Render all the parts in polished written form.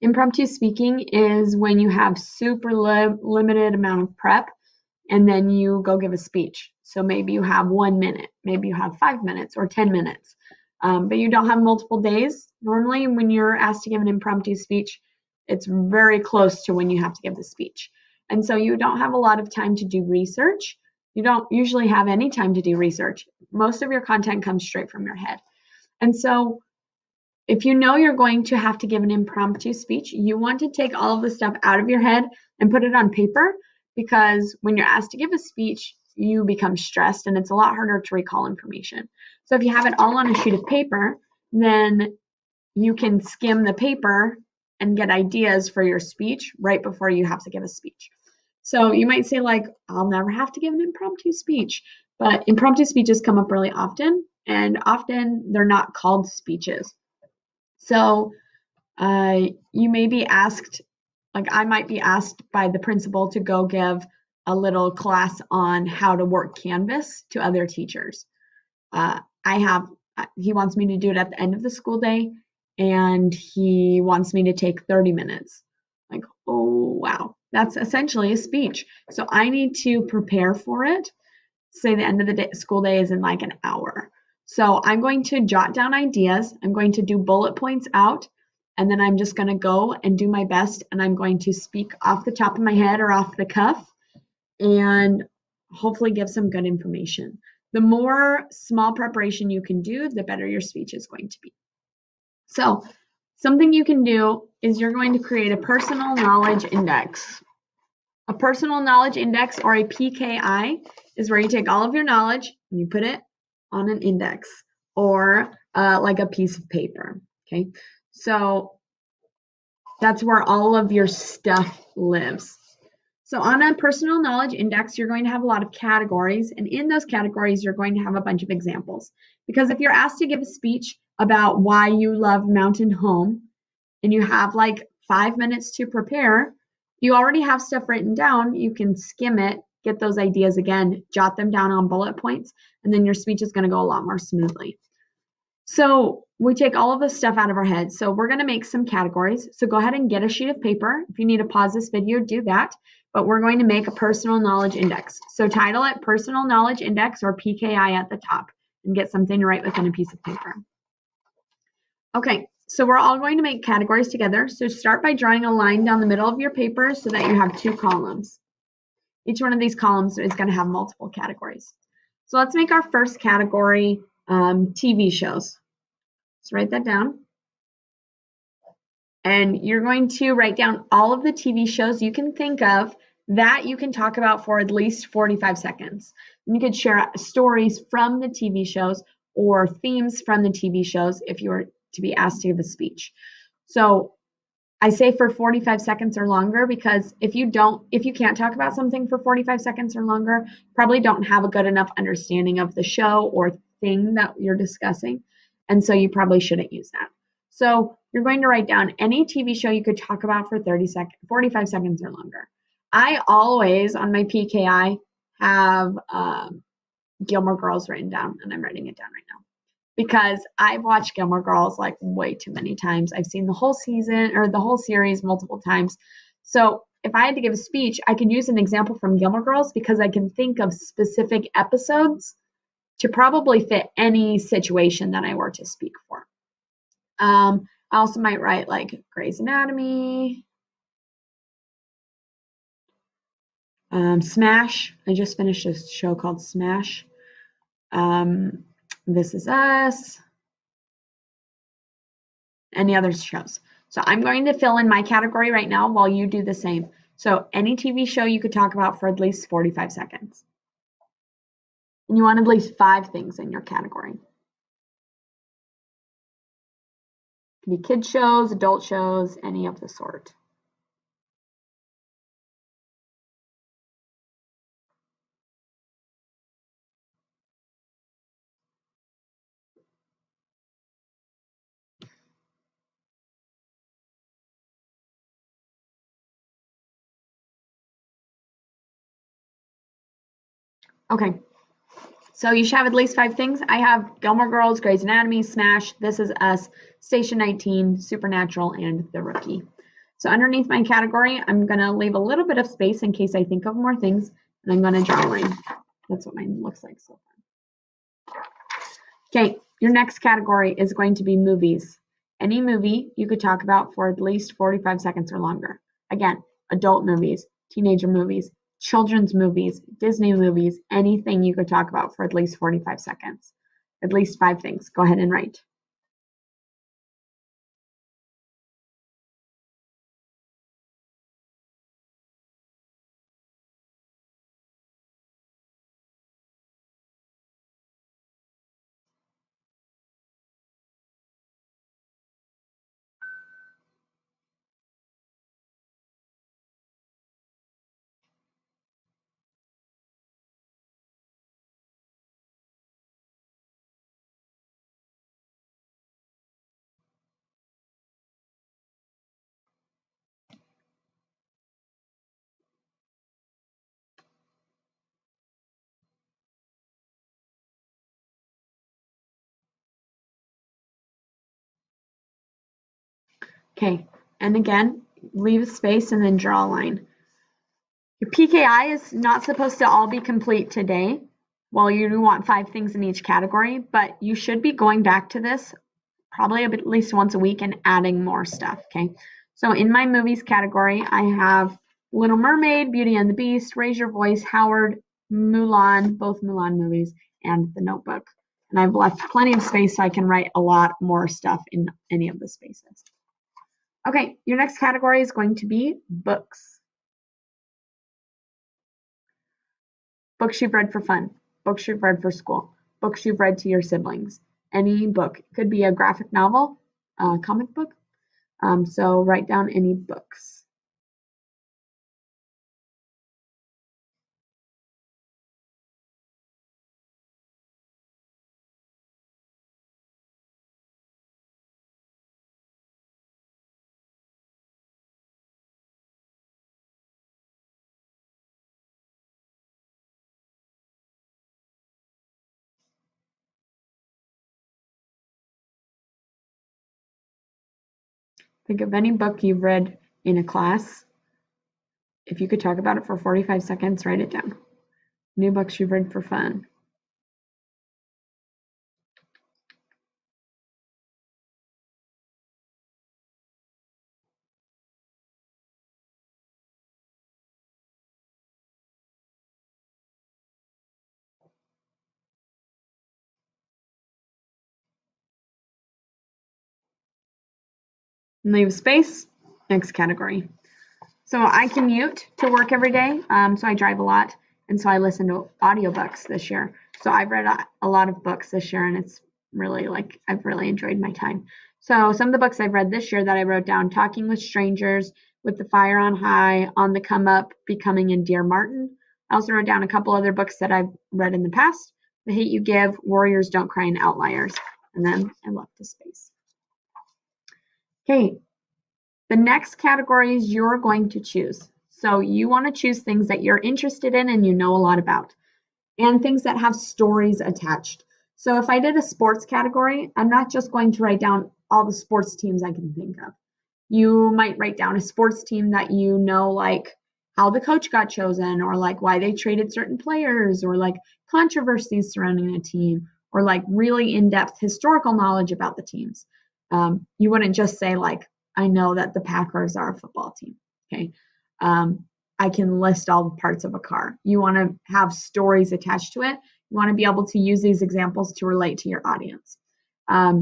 Impromptu speaking is when you have super limited amount of prep and then you go give a speech. So maybe you have 1 minute, maybe you have 5 minutes or 10 minutes, but you don't have multiple days. Normally when you're asked to give an impromptu speech, it's very close to when you have to give the speech. And so you don't have a lot of time to do research. You don't usually have any time to do research. Most of your content comes straight from your head. And so if you know you're going to have to give an impromptu speech, you want to take all of the stuff out of your head and put it on paper, because when you're asked to give a speech, you become stressed and it's a lot harder to recall information. So if you have it all on a sheet of paper, then you can skim the paper and get ideas for your speech right before you have to give a speech. So you might say, like, I'll never have to give an impromptu speech, but impromptu speeches come up really often, and often they're not called speeches. So you may be asked, like I might be asked by the principal to go give a little class on how to work Canvas to other teachers. He wants me to do it at the end of the school day, and he wants me to take 30 minutes. Like, oh, wow, that's essentially a speech. So I need to prepare for it. Say the end of the school day is in like an hour. So I'm going to jot down ideas. I'm going to do bullet points out, and then I'm just going to go and do my best, and I'm going to speak off the top of my head or off the cuff and hopefully give some good information. The more small preparation you can do, the better your speech is going to be. So something you can do is you're going to create a personal knowledge index. A personal knowledge index, or a PKI, is where you take all of your knowledge and you put it on an index or like a piece of paper. Okay, so that's where all of your stuff lives. So on a personal knowledge index, you're going to have a lot of categories, and in those categories, you're going to have a bunch of examples. Because if you're asked to give a speech about why you love Mountain Home, and you have like 5 minutes to prepare, you already have stuff written down, you can skim it, get those ideas again, jot them down on bullet points, and then your speech is going to go a lot more smoothly. So we take all of this stuff out of our heads. So we're going to make some categories. So go ahead and get a sheet of paper. If you need to pause this video, do that. But we're going to make a personal knowledge index. So title it Personal Knowledge Index, or PKI, at the top, and get something to write within a piece of paper. Okay, so we're all going to make categories together. So start by drawing a line down the middle of your paper so that you have 2 columns. Each one of these columns is going to have multiple categories. So let's make our first category TV shows. Let's write that down. And you're going to write down all of the TV shows you can think of that you can talk about for at least 45 seconds. And you could share stories from the TV shows or themes from the TV shows if you were to be asked to give a speech. So I say for 45 seconds or longer, because if you can't talk about something for 45 seconds or longer, probably don't have a good enough understanding of the show or thing that you're discussing. And so you probably shouldn't use that. So you're going to write down any TV show you could talk about for 45 seconds or longer. I always, on my PKI, have Gilmore Girls written down, and I'm writing it down right now, because I've watched Gilmore Girls like way too many times. I've seen the whole season or the whole series multiple times. So if I had to give a speech, I could use an example from Gilmore Girls, because I can think of specific episodes to probably fit any situation that I were to speak for. I also might write like Grey's Anatomy, Smash. I just finished a show called Smash. This Is Us. Any other shows. So I'm going to fill in my category right now while you do the same. So any TV show you could talk about for at least 45 seconds. And you want at least 5 things in your category. It can be kids shows, adult shows, any of the sort. Okay, so you should have at least 5 things. I have Gilmore Girls, Grey's Anatomy, Smash, This Is Us, Station 19, Supernatural, and The Rookie. So underneath my category, I'm going to leave a little bit of space in case I think of more things, and I'm going to draw a line. That's what mine looks like so far. Okay, your next category is going to be movies. Any movie you could talk about for at least 45 seconds or longer. Again, adult movies, teenager movies, children's movies, Disney movies, anything you could talk about for at least 45 seconds. At least 5 things. Go ahead and write. Okay, and again, leave a space and then draw a line. Your PKI is not supposed to all be complete today. Well, you want 5 things in each category, but you should be going back to this probably at least once a week and adding more stuff, okay? So in my movies category, I have Little Mermaid, Beauty and the Beast, Raise Your Voice, Howard, Mulan, both Mulan movies, and The Notebook. And I've left plenty of space so I can write a lot more stuff in any of the spaces. Okay, your next category is going to be books. Books you've read for fun, books you've read for school, books you've read to your siblings. Any book. It could be a graphic novel, a comic book. So write down any books. Think of any book you've read in a class. If you could talk about it for 45 seconds, write it down. New books you've read for fun. And leave space. Next category. So I commute to work every day. So I drive a lot. And so I listen to audiobooks this year. So I've read a lot of books this year, and it's really I've really enjoyed my time. So some of the books I've read this year that I wrote down: Talking with Strangers, With the Fire on High, On the Come Up, Becoming, and Dear Martin. I also wrote down a couple other books that I've read in the past: The Hate You Give, Warriors Don't Cry, and Outliers. And then I left the space. Okay, the next categories you're going to choose. So you want to choose things that you're interested in and you know a lot about, and things that have stories attached. So if I did a sports category, I'm not just going to write down all the sports teams I can think of. You might write down a sports team that you know, like how the coach got chosen, or like why they traded certain players, or like controversies surrounding a team, or like really in-depth historical knowledge about the teams. You wouldn't just say like, I know that the Packers are a football team. Okay. I can list all the parts of a car. You want to have stories attached to it. You want to be able to use these examples to relate to your audience.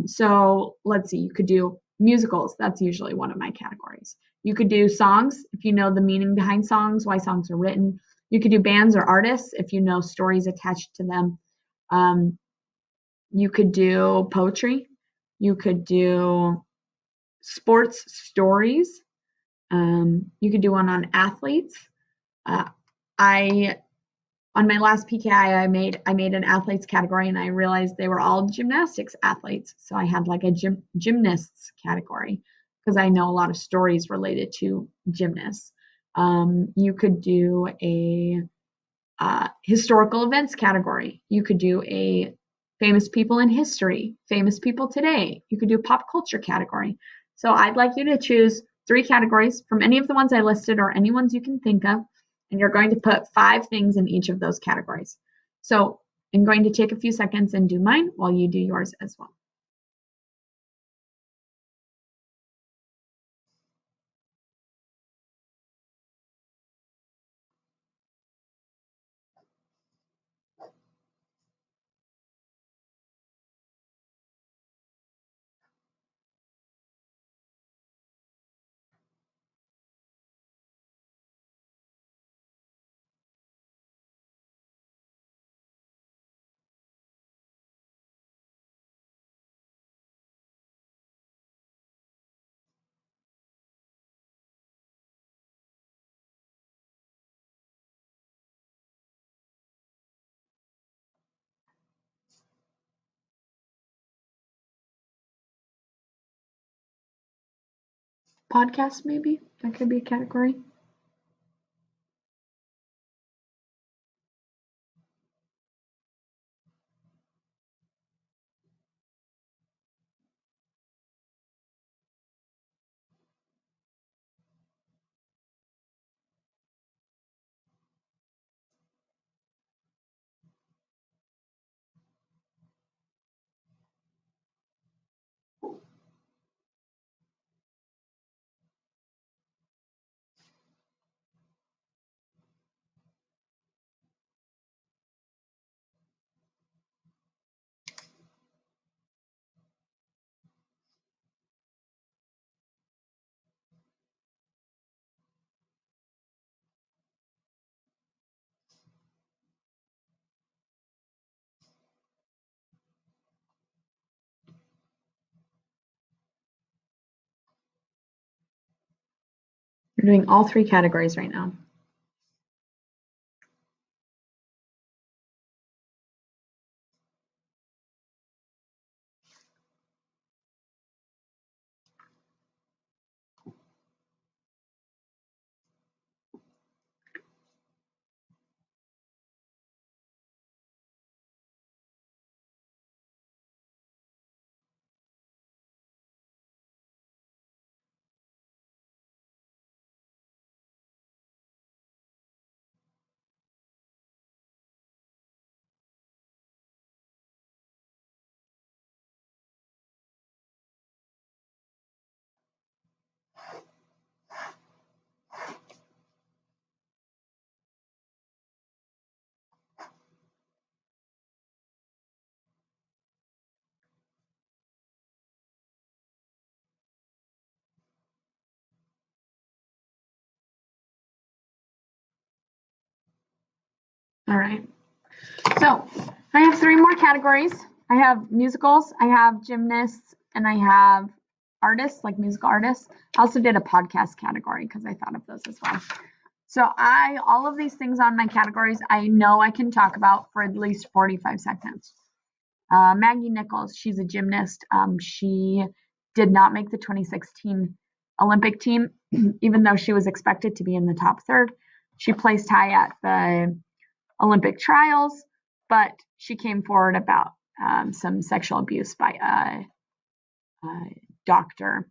So let's see, you could do musicals. That's usually one of my categories. You could do songs if you know the meaning behind songs, why songs are written. You could do bands or artists if you know stories attached to them. You could do poetry. You could do sports stories. You could do one on athletes. I on my last PKI, I made an athletes category, and I realized they were all gymnastics athletes. So I had like a gymnasts category because I know a lot of stories related to gymnasts. You could do a historical events category. You could do a famous people in history, famous people today. You could do a pop culture category. So I'd like you to choose 3 categories from any of the ones I listed or any ones you can think of, and you're going to put 5 things in each of those categories. So I'm going to take a few seconds and do mine while you do yours as well. Podcast, maybe? That could be a category. We're doing all 3 categories right now. All right. So I have 3 more categories. I have musicals, I have gymnasts, and I have artists, like musical artists. I also did a podcast category because I thought of those as well. So all of these things on my categories, I know I can talk about for at least 45 seconds. Maggie Nichols, she's a gymnast. She did not make the 2016 Olympic team, even though she was expected to be in the top third. She placed high at the Olympic trials, but she came forward about some sexual abuse by a doctor,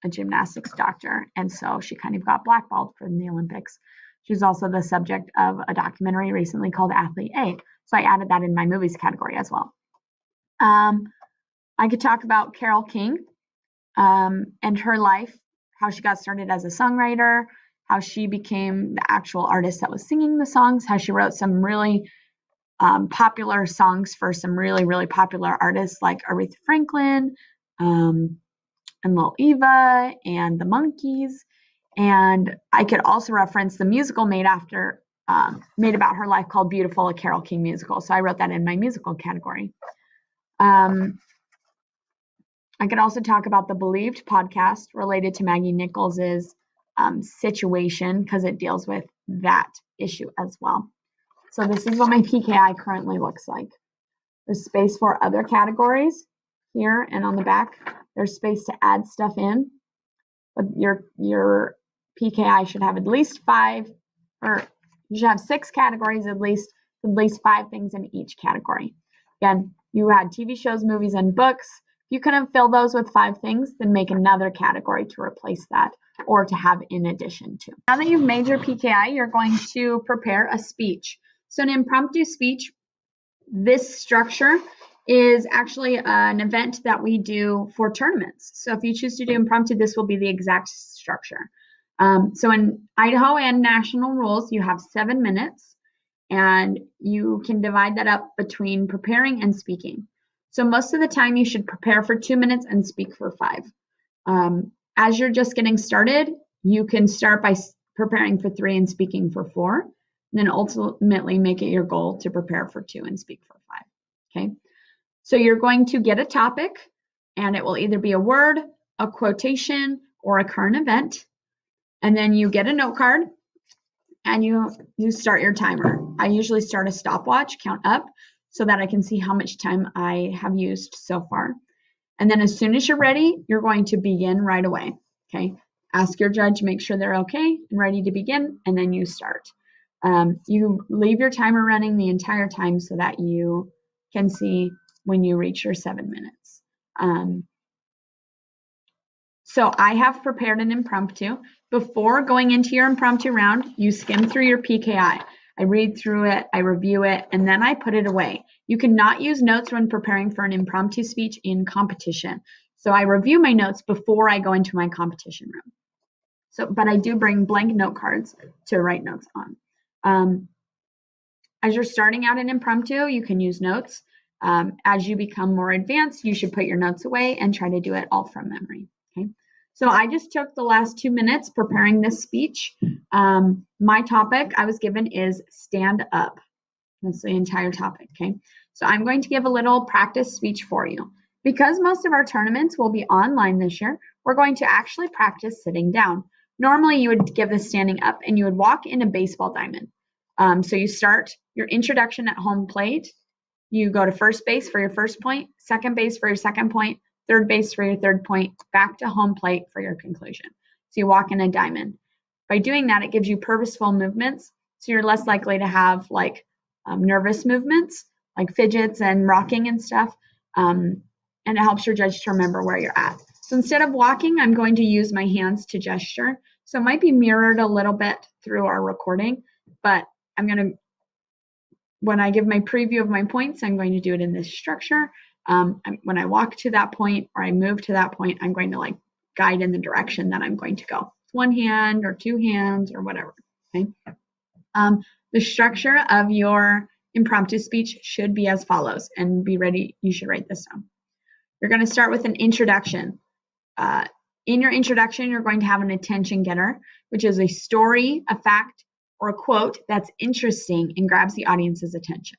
a gymnastics doctor, and so she kind of got blackballed from the Olympics. She's also the subject of a documentary recently called Athlete A, so I added that in my movies category as well. I could talk about Carole King and her life, how she got started as a songwriter, how she became the actual artist that was singing the songs, how she wrote some really popular songs for some really, really popular artists like Aretha Franklin and Lil Eva and the Monkees. And I could also reference the musical made about her life called Beautiful, a Carole King musical. So I wrote that in my musical category. I could also talk about the Believed podcast related to Maggie Nichols's situation because it deals with that issue as well. So this is what my PKI currently looks like. There's space for other categories here and on the back. There's space to add stuff in. But your PKI should have at least 5, or you should have 6 categories at least 5 things in each category. Again, you had TV shows, movies, and books. If you couldn't fill those with 5 things, then make another category to replace that. or to have in addition to. Now that you've made your PKI, you're going to prepare a speech. So an impromptu speech, this structure is actually an event that we do for tournaments. So if you choose to do impromptu, this will be the exact structure. So in Idaho and national rules, you have 7 minutes, and you can divide that up between preparing and speaking. So most of the time you should prepare for 2 minutes and speak for 5. As you're just getting started, you can start by preparing for 3 and speaking for 4, and then ultimately make it your goal to prepare for 2 and speak for 5. Okay, so you're going to get a topic, and it will either be a word, a quotation, or a current event, and then you get a note card, and you start your timer. I usually start a stopwatch, count up, so that I can see how much time I have used so far. And then as soon as you're ready, you're going to begin right away, okay? Ask your judge, make sure they're okay and ready to begin, and then you start. You leave your timer running the entire time so that you can see when you reach your 7 minutes. So I have prepared an impromptu. Before going into your impromptu round, you skim through your PKI. I read through it, I review it, and then I put it away. You cannot use notes when preparing for an impromptu speech in competition. So I review my notes before I go into my competition room. But I do bring blank note cards to write notes on. As you're starting out an impromptu, you can use notes. As you become more advanced, you should put your notes away and try to do it all from memory. Okay. So I just took the last 2 minutes preparing this speech. My topic I was given is stand up. That's the entire topic, okay? So I'm going to give a little practice speech for you. Because most of our tournaments will be online this year, we're going to actually practice sitting down. Normally you would give this standing up and you would walk in a baseball diamond. So you start your introduction at home plate. You go to first base for your first point, second base for your second point, third base for your third point, back to home plate for your conclusion. So you walk in a diamond. By doing that, it gives you purposeful movements, so you're less likely to have like nervous movements, like fidgets and rocking and stuff, and it helps your judge to remember where you're at. So instead of walking, I'm going to use my hands to gesture. So it might be mirrored a little bit through our recording, but when I give my preview of my points, I'm going to do it in this structure. When I walk to that point or I move to that point, I'm going to like guide in the direction that I'm going to go. One hand or 2 hands or whatever, okay? The structure of your impromptu speech should be as follows, and be ready, you should write this down. You're going to start with an introduction. In your introduction, you're going to have an attention getter, which is a story, a fact, or a quote that's interesting and grabs the audience's attention.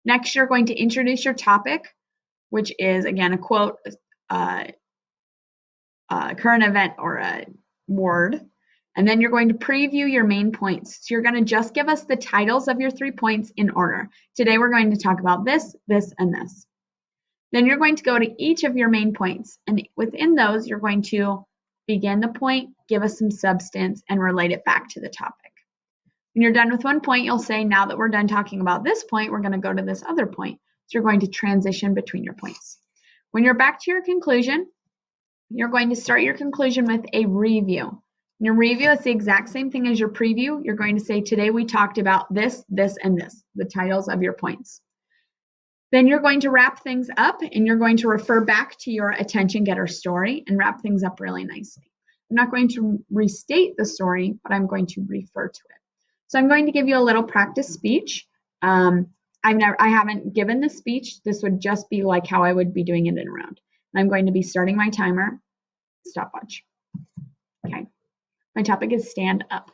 Next, you're going to introduce your topic, which is, again, a quote, a current event, or a word. And then you're going to preview your main points. So you're going to just give us the titles of your 3 points in order. Today, we're going to talk about this, this, and this. Then you're going to go to each of your main points. And within those, you're going to begin the point, give us some substance, and relate it back to the topic. When you're done with one point, you'll say, now that we're done talking about this point, we're going to go to this other point. So you're going to transition between your points. When you're back to your conclusion, you're going to start your conclusion with a review. Your review is the exact same thing as your preview. You're going to say, today we talked about this, this, and this, the titles of your points. Then you're going to wrap things up, and you're going to refer back to your attention getter story and wrap things up really nicely. I'm not going to restate the story, but I'm going to refer to it. So I'm going to give you a little practice speech. I haven't given this speech. This would just be like how I would be doing it in a round. And I'm going to be starting my timer, stopwatch. Okay. My topic is stand up.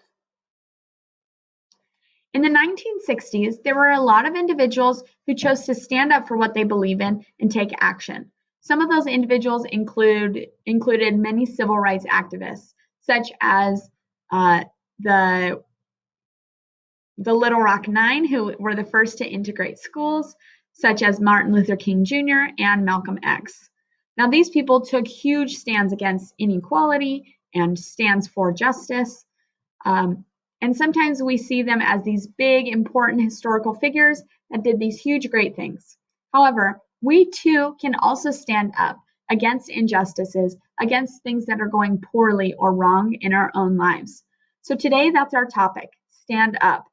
In the 1960s, there were a lot of individuals who chose to stand up for what they believe in and take action. Some of those individuals included many civil rights activists, such as the Little Rock Nine, who were the first to integrate schools, such as Martin Luther King Jr. and Malcolm X. Now, these people took huge stands against inequality and stands for justice. And sometimes we see them as these big, important historical figures that did these huge, great things. However, we too can also stand up against injustices, against things that are going poorly or wrong in our own lives. So today, that's our topic, stand up.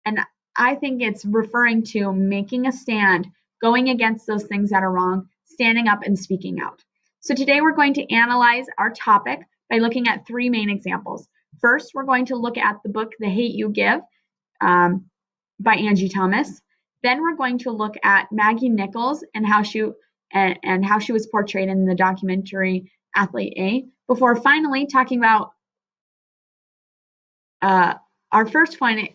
And I think it's referring to making a stand, going against those things that are wrong, standing up and speaking out. So today we're going to analyze our topic by looking at three main examples. First, we're going to look at the book, The Hate U Give, by Angie Thomas. Then we're going to look at Maggie Nichols and how she was portrayed in the documentary Athlete A, before finally talking about our first point,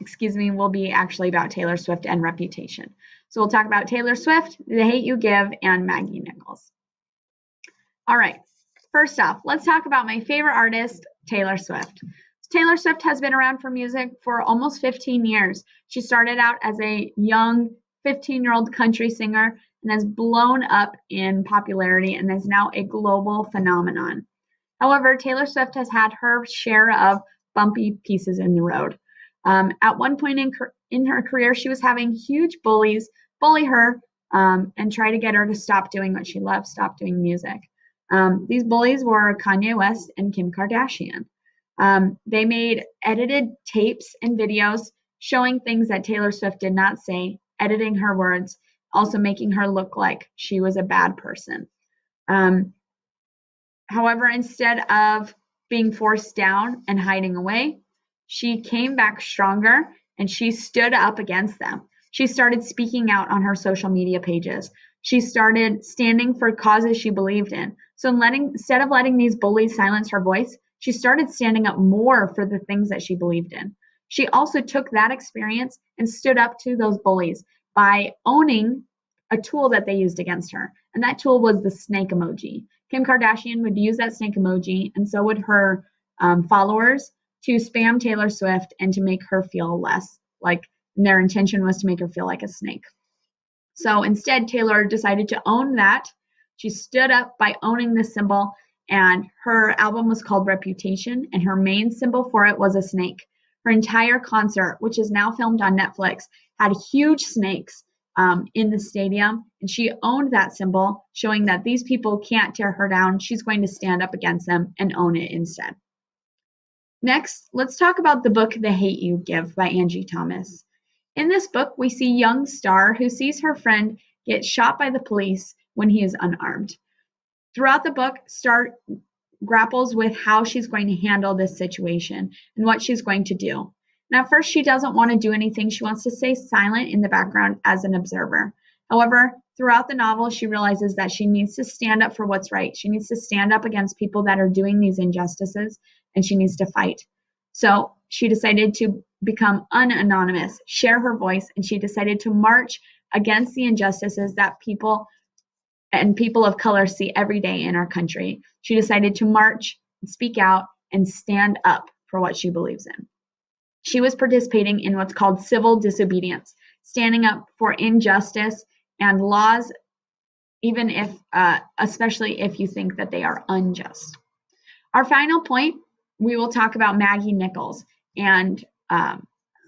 will be actually about Taylor Swift and Reputation. So we'll talk about Taylor Swift, The Hate U Give, and Maggie Nichols. All right, first off, let's talk about my favorite artist, Taylor Swift. Taylor Swift has been around for music for almost 15 years. She started out as a young 15-year-old country singer and has blown up in popularity and is now a global phenomenon. However, Taylor Swift has had her share of bumpy pieces in the road. At one point in her career, she was having huge bullies bully her and try to get her to stop doing what she loves, stop doing music. These bullies were Kanye West and Kim Kardashian. They made edited tapes and videos showing things that Taylor Swift did not say, editing her words, also making her look like she was a bad person. However, instead of being forced down and hiding away, she came back stronger and she stood up against them. She started speaking out on her social media pages. She started standing for causes she believed in. So instead of letting these bullies silence her voice, she started standing up more for the things that she believed in. She also took that experience and stood up to those bullies by owning a tool that they used against her. And that tool was the snake emoji. Kim Kardashian would use that snake emoji, and so would her followers, to spam Taylor Swift and to make her feel less like their intention was to make her feel like a snake. So instead, Taylor decided to own that. She stood up by owning this symbol, and her album was called Reputation, and her main symbol for it was a snake. Her entire concert, which is now filmed on Netflix, had huge snakes in the stadium, and she owned that symbol, showing that these people can't tear her down. She's going to stand up against them and own it instead. Next, let's talk about the book The Hate U Give by Angie Thomas. In this book, we see young Star who sees her friend get shot by the police when he is unarmed. Throughout the book, Star grapples with how she's going to handle this situation and what she's going to do. And at first, she doesn't want to do anything. She wants to stay silent in the background as an observer. However, throughout the novel, she realizes that she needs to stand up for what's right. She needs to stand up against people that are doing these injustices, and she needs to fight. So she decided to become unanonymous, share her voice, and she decided to march against the injustices that people of color see every day in our country. She decided to march, speak out, and stand up for what she believes in. She was participating in what's called civil disobedience, standing up for injustice and laws, even if, especially if you think that they are unjust. Our final point, we will talk about Maggie Nichols and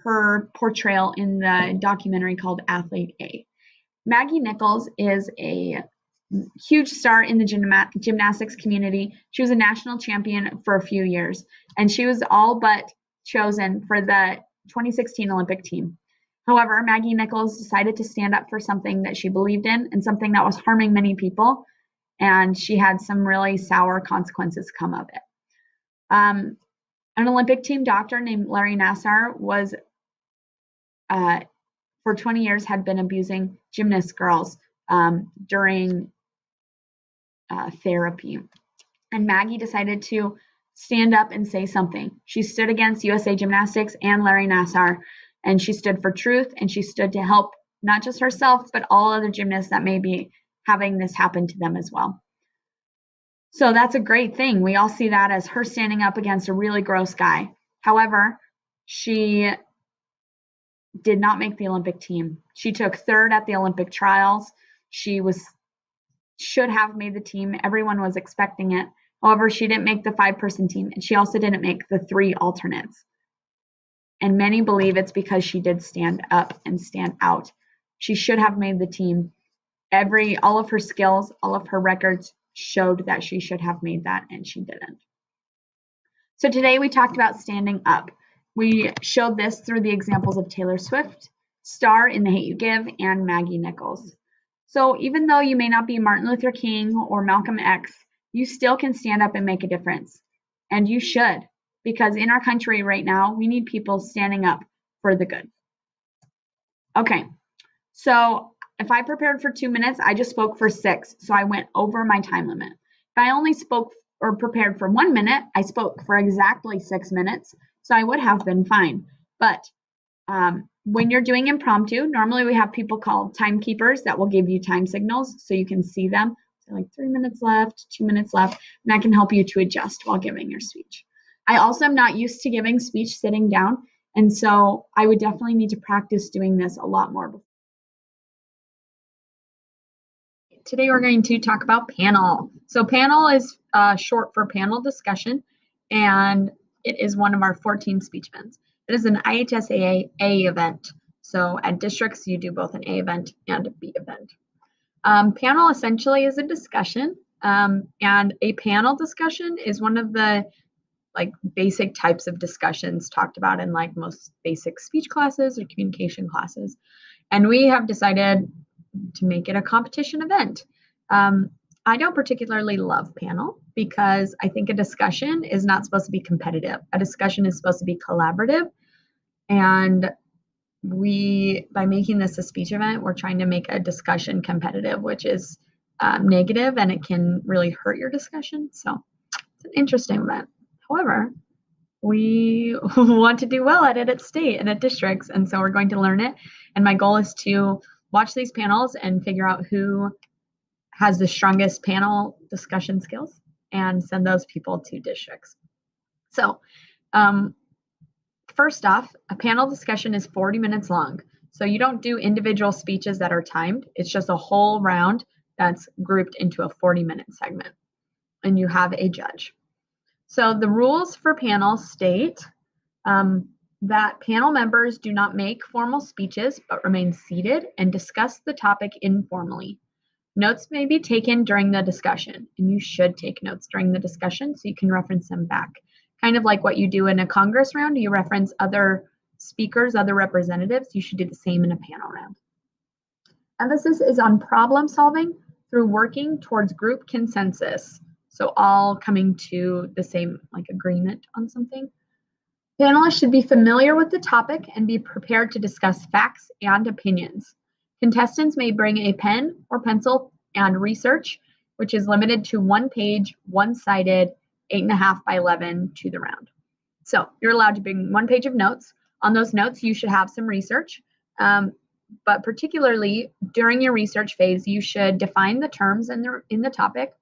her portrayal in the documentary called Athlete A. Maggie Nichols is a huge star in the gymnastics community. She was a national champion for a few years, and she was all but chosen for the 2016 Olympic team. However, Maggie Nichols decided to stand up for something that she believed in and something that was harming many people, and she had some really sour consequences come of it. An Olympic team doctor named Larry Nassar was, for 20 years, had been abusing gymnast girls during therapy. And Maggie decided to stand up and say something. She stood against USA Gymnastics and Larry Nassar, and she stood for truth, and she stood to help not just herself, but all other gymnasts that may be having this happen to them as well. So that's a great thing. We all see that as her standing up against a really gross guy. However, she did not make the Olympic team. She took third at the Olympic trials. She should have made the team. Everyone was expecting it. However, she didn't make the 5-person team, and she also didn't make the 3 alternates. And many believe it's because she did stand up and stand out. She should have made the team. All of her skills, all of her records showed that she should have made that and she didn't. So today we talked about standing up. We showed this through the examples of Taylor Swift, Star in The Hate You Give, and Maggie Nichols. So even though you may not be Martin Luther King or Malcolm X, you still can stand up and make a difference. And you should, because in our country right now, we need people standing up for the good. Okay, so if I prepared for 2 minutes, I just spoke for 6, so I went over my time limit. If I only spoke or prepared for 1 minute, I spoke for exactly 6 minutes, so I would have been fine. But when you're doing impromptu, normally we have people called timekeepers that will give you time signals so you can see them. So like 3 minutes left, 2 minutes left, and that can help you to adjust while giving your speech. I also am not used to giving speech sitting down, and so I would definitely need to practice doing this a lot more. Today we're going to talk about panel. So panel is short for panel discussion, and it is one of our 14 speech events. It is an IHSAA A event. So at districts, you do both an A event and a B event. Panel essentially is a discussion, and a panel discussion is one of the basic types of discussions talked about in most basic speech classes or communication classes. And we have decided to make it a competition event. I don't particularly love panel because I think a discussion is not supposed to be competitive. A discussion is supposed to be collaborative. And by making this a speech event, we're trying to make a discussion competitive, which is negative, and it can really hurt your discussion. So it's an interesting event. However, we want to do well at it at state and at districts, and so we're going to learn it. And my goal is to watch these panels and figure out who has the strongest panel discussion skills and send those people to districts. So first off, a panel discussion is 40 minutes long. So you don't do individual speeches that are timed. It's just a whole round that's grouped into a 40-minute segment. And you have a judge. So the rules for panel state that panel members do not make formal speeches, but remain seated and discuss the topic informally. Notes may be taken during the discussion, and you should take notes during the discussion so you can reference them back. Kind of like what you do in a Congress round, you reference other speakers, other representatives, you should do the same in a panel round. Emphasis is on problem solving through working towards group consensus. So all coming to the same agreement on something. Panelists should be familiar with the topic and be prepared to discuss facts and opinions. Contestants may bring a pen or pencil and research, which is limited to 1 page, one-sided, 8.5 by 11 to the round. So you're allowed to bring 1 page of notes. On those notes, you should have some research, but particularly during your research phase, you should define the terms in the topic.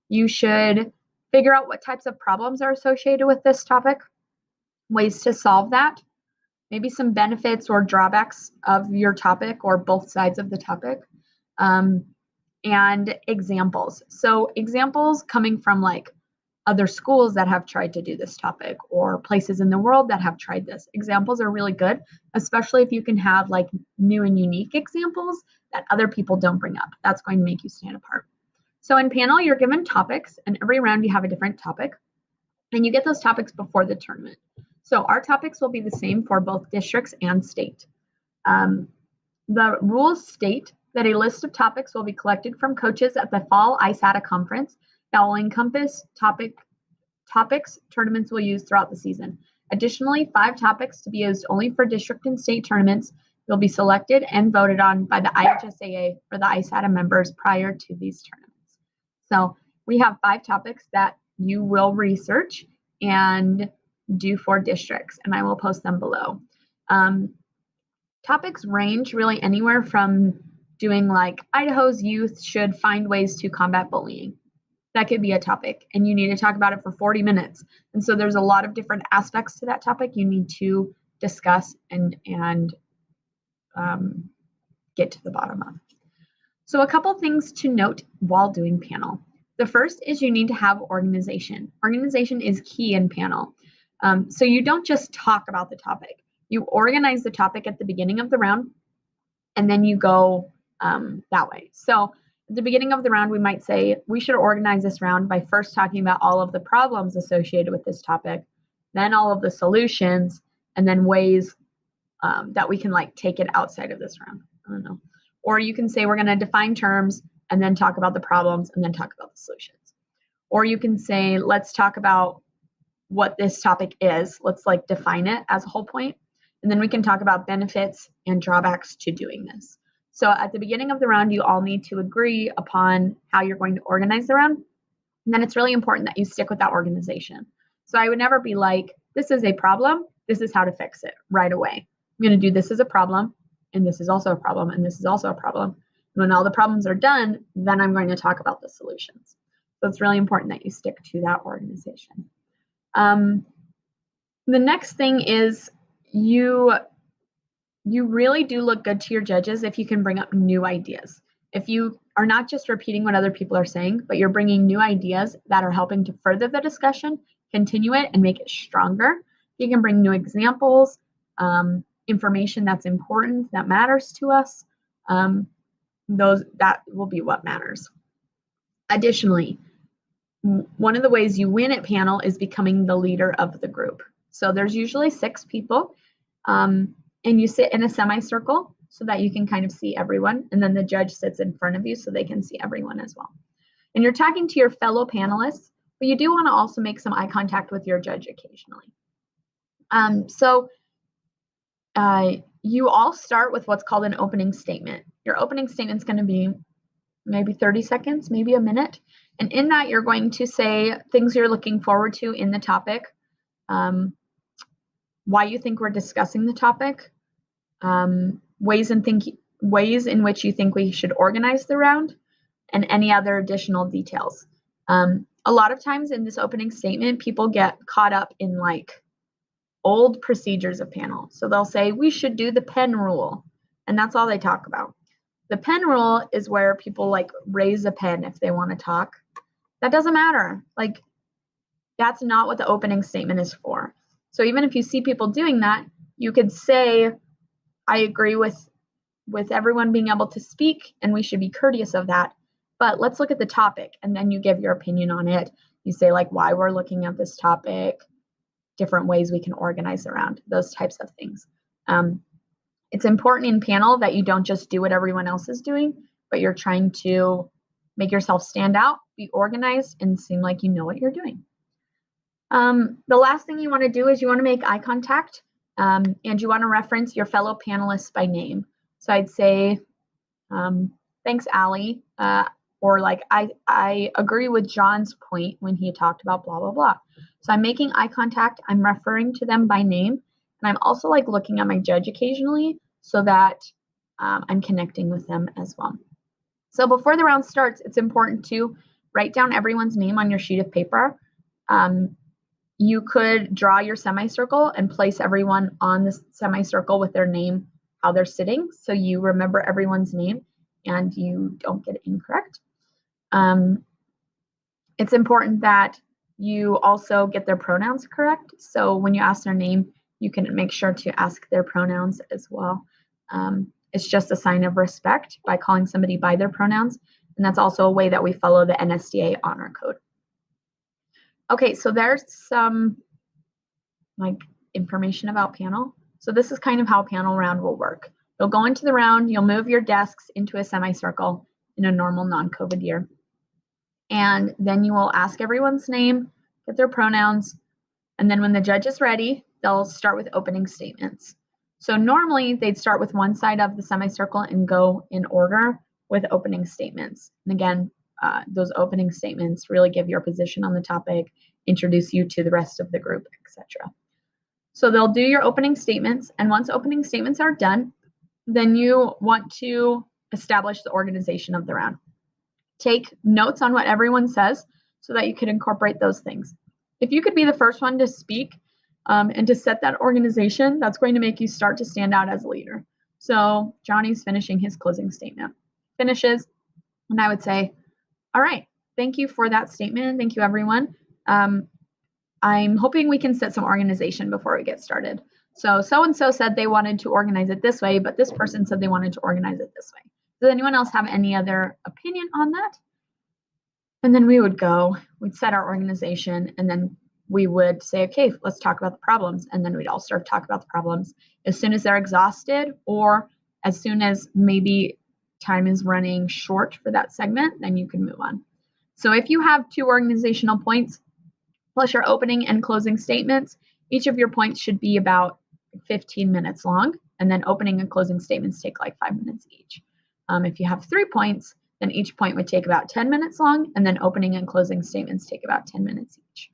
You should figure out what types of problems are associated with this topic, ways to solve that, maybe some benefits or drawbacks of your topic or both sides of the topic, and examples. So examples coming from other schools that have tried to do this topic or places in the world that have tried this. Examples are really good, especially if you can have new and unique examples that other people don't bring up. That's going to make you stand apart. So in panel, you're given topics, and every round you have a different topic, and you get those topics before the tournament. So our topics will be the same for both districts and state. The rules state that a list of topics will be collected from coaches at the Fall ISATA conference that will encompass topics tournaments will use throughout the season. Additionally, 5 topics to be used only for district and state tournaments will be selected and voted on by the IHSAA for the ISATA members prior to these tournaments. So we have 5 topics that you will research and do for districts, and I will post them below. Topics range really anywhere from doing Idaho's youth should find ways to combat bullying. That could be a topic, and you need to talk about it for 40 minutes. And so there's a lot of different aspects to that topic you need to discuss and get to the bottom of. So a couple things to note while doing panel. The first is you need to have organization. Organization is key in panel. So you don't just talk about the topic. You organize the topic at the beginning of the round, and then you go that way. So At the beginning of the round, we might say, we should organize this round by first talking about all of the problems associated with this topic, then all of the solutions, and then ways that we can like take it outside of this round. I don't know. Or you can say we're going to define terms and then talk about the problems and then talk about the solutions. Or you can say, let's talk about what this topic is. Let's like define it as a whole point. And then we can talk about benefits and drawbacks to doing this. So at the beginning of the round, you all need to agree upon how you're going to organize the round. And then it's really important that you stick with that organization. So I would never be like, this is a problem. This is how to fix it right away. I'm going to do this as a problem, and this is also a problem, and this is also a problem. And when all the problems are done, then I'm going to talk about the solutions. So it's really important that you stick to that organization. The next thing is you really do look good to your judges if you can bring up new ideas. If you are not just repeating what other people are saying, but you're bringing new ideas that are helping to further the discussion, continue it, and make it stronger. You can bring new examples, information that's important, that matters to us. That will be what matters. Additionally, one of the ways you win at panel is becoming the leader of the group. So there's usually 6 people, and you sit in a semicircle so that you can kind of see everyone, and then the judge sits in front of you so they can see everyone as well. And you're talking to your fellow panelists, but you do want to also make some eye contact with your judge occasionally. You all start with what's called an opening statement. Your opening statement is going to be maybe 30 seconds, maybe a minute. And in that, you're going to say things you're looking forward to in the topic, why you think we're discussing the topic, ways in which you think we should organize the round, and any other additional details. A lot of times in this opening statement, people get caught up in like old procedures of panel. So they'll say, we should do the pen rule. And that's all they talk about. The pen rule is where people like raise a pen if they want to talk. That doesn't matter. Like, that's not what the opening statement is for. So even if you see people doing that, you could say, I agree with everyone being able to speak, and we should be courteous of that. But let's look at the topic, and then you give your opinion on it. You say like why we're looking at this topic, different ways we can organize around, those types of things. It's important in panel that you don't just do what everyone else is doing, but you're trying to make yourself stand out, be organized, and seem like you know what you're doing. The last thing you want to do is you want to make eye contact, and you want to reference your fellow panelists by name. So I'd say, thanks, Allie, or like, I agree with John's point when he talked about blah, blah, blah. So I'm making eye contact, I'm referring to them by name, and I'm also like looking at my judge occasionally so that I'm connecting with them as well. So before the round starts, it's important to write down everyone's name on your sheet of paper. You could draw your semicircle and place everyone on the semicircle with their name, how they're sitting, so you remember everyone's name and you don't get it incorrect. It's important that you also get their pronouns correct. So when you ask their name, you can make sure to ask their pronouns as well. It's just a sign of respect by calling somebody by their pronouns. And that's also a way that we follow the NSDA honor code. Okay, so there's some like information about panel. So this is kind of how panel round will work. You'll go into the round, you'll move your desks into a semicircle in a normal non-COVID year. And then you will ask everyone's name, get their pronouns, and then when the judge is ready, they'll start with opening statements. So normally they'd start with one side of the semicircle and go in order with opening statements. And again, those opening statements really give your position on the topic, introduce you to the rest of the group, etc. So they'll do your opening statements, and once opening statements are done, then you want to establish the organization of the round. Take notes on what everyone says so that you can incorporate those things. If you could be the first one to speak and to set that organization, that's going to make you start to stand out as a leader. So Johnny's finishing his closing statement. Finishes, and I would say, all right, thank you for that statement. Thank you, everyone. I'm hoping we can set some organization before we get started. So-and-so said they wanted to organize it this way, but this person said they wanted to organize it this way. Does anyone else have any other opinion on that? And then we would go, we'd set our organization, and then we would say, okay, let's talk about the problems. And then we'd all start to talk about the problems. As soon as they're exhausted, or as soon as maybe time is running short for that segment, then you can move on. So if you have 2 organizational points, plus your opening and closing statements, each of your points should be about 15 minutes long. And then opening and closing statements take like 5 minutes each. If you have 3 points, then each point would take about 10 minutes long, and then opening and closing statements take about 10 minutes each.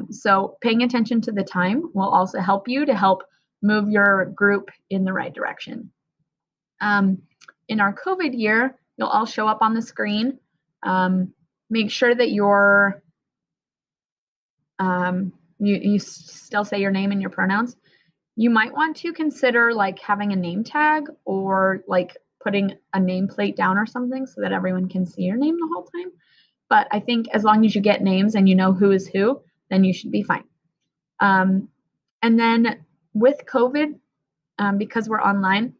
So paying attention to the time will also help you to help move your group in the right direction. In our COVID year, you'll all show up on the screen. Make sure that you still say your name and your pronouns. You might want to consider like having a name tag, or like putting a nameplate down or something so that everyone can see your name the whole time. But I think as long as you get names and you know who is who, then you should be fine. And then with COVID, because we're online,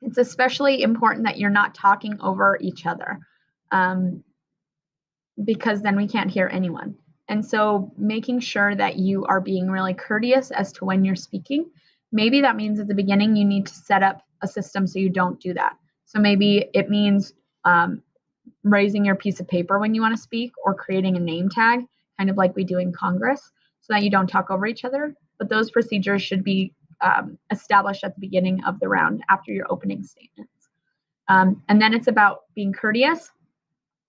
it's especially important that you're not talking over each other, because then we can't hear anyone. And so making sure that you are being really courteous as to when you're speaking. Maybe that means at the beginning you need to set up a system so you don't do that. So maybe it means raising your piece of paper when you want to speak, or creating a name tag, kind of like we do in Congress, so that you don't talk over each other. But those procedures should be established at the beginning of the round after your opening statements. And then it's about being courteous,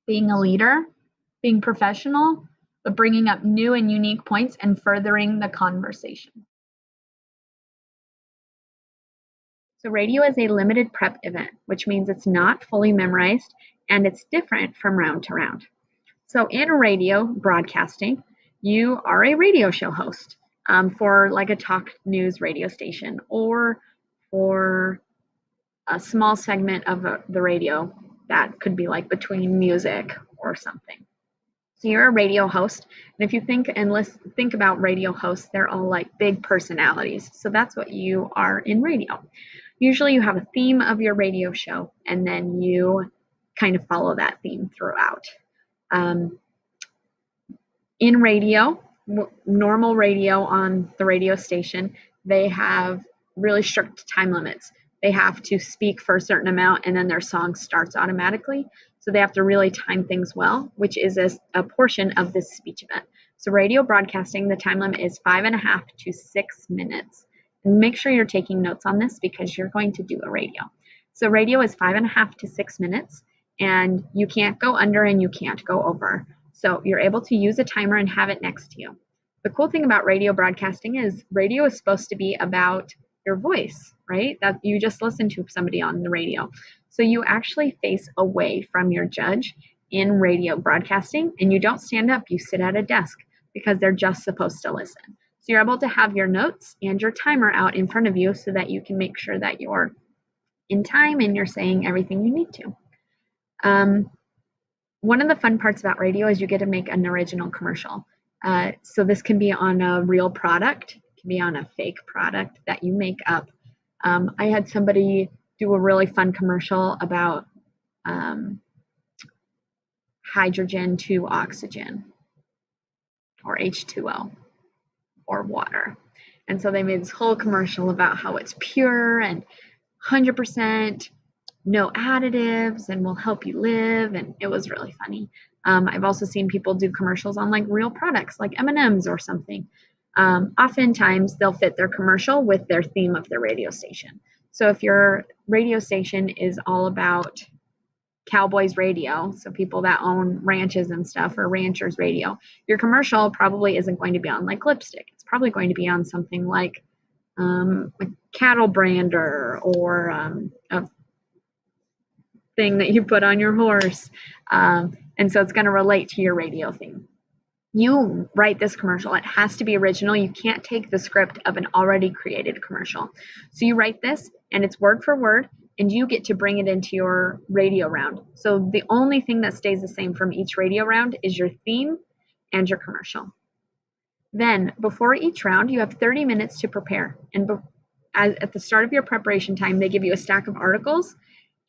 being a leader, being professional, but bringing up new and unique points and furthering the conversation. So radio is a limited prep event, which means it's not fully memorized and it's different from round to round. So in radio broadcasting, you are a radio show host for like a talk news radio station, or for a small segment of the radio that could be like between music or something. So you're a radio host, and if you think about radio hosts, they're all like big personalities. So that's what you are in radio. Usually you have a theme of your radio show, and then you kind of follow that theme throughout. In radio, normal radio on the radio station, they have really strict time limits. They have to speak for a certain amount, and then their song starts automatically. So they have to really time things well, which is a portion of this speech event. So radio broadcasting, the time limit is 5.5 to 6 minutes. And make sure you're taking notes on this because you're going to do a radio. So radio is 5.5 to 6 minutes, and you can't go under and you can't go over. So you're able to use a timer and have it next to you. The cool thing about radio broadcasting is radio is supposed to be about your voice, right? That you just listen to somebody on the radio. So you actually face away from your judge in radio broadcasting, and you don't stand up, you sit at a desk because they're just supposed to listen. So you're able to have your notes and your timer out in front of you so that you can make sure that you're in time and you're saying everything you need to. One of the fun parts about radio is you get to make an original commercial. So this can be on a real product, it can be on a fake product that you make up. I had somebody do a really fun commercial about hydrogen to oxygen, or H2O, or water. And so they made this whole commercial about how it's pure and 100% no additives and will help you live, and it was really funny. I've also seen people do commercials on like real products like M&Ms or something. Oftentimes they'll fit their commercial with their theme of their radio station. So if your radio station is all about cowboys radio, so people that own ranches and stuff, or ranchers radio, your commercial probably isn't going to be on like lipstick. It's probably going to be on something like a cattle brander, or a thing that you put on your horse. And so it's going to relate to your radio theme. You write this commercial, it has to be original. You can't take the script of an already created commercial. So you write this, and it's word for word, and you get to bring it into your radio round. So the only thing that stays the same from each radio round is your theme and your commercial. Then, before each round, you have 30 minutes to prepare. And at the start of your preparation time, they give you a stack of articles,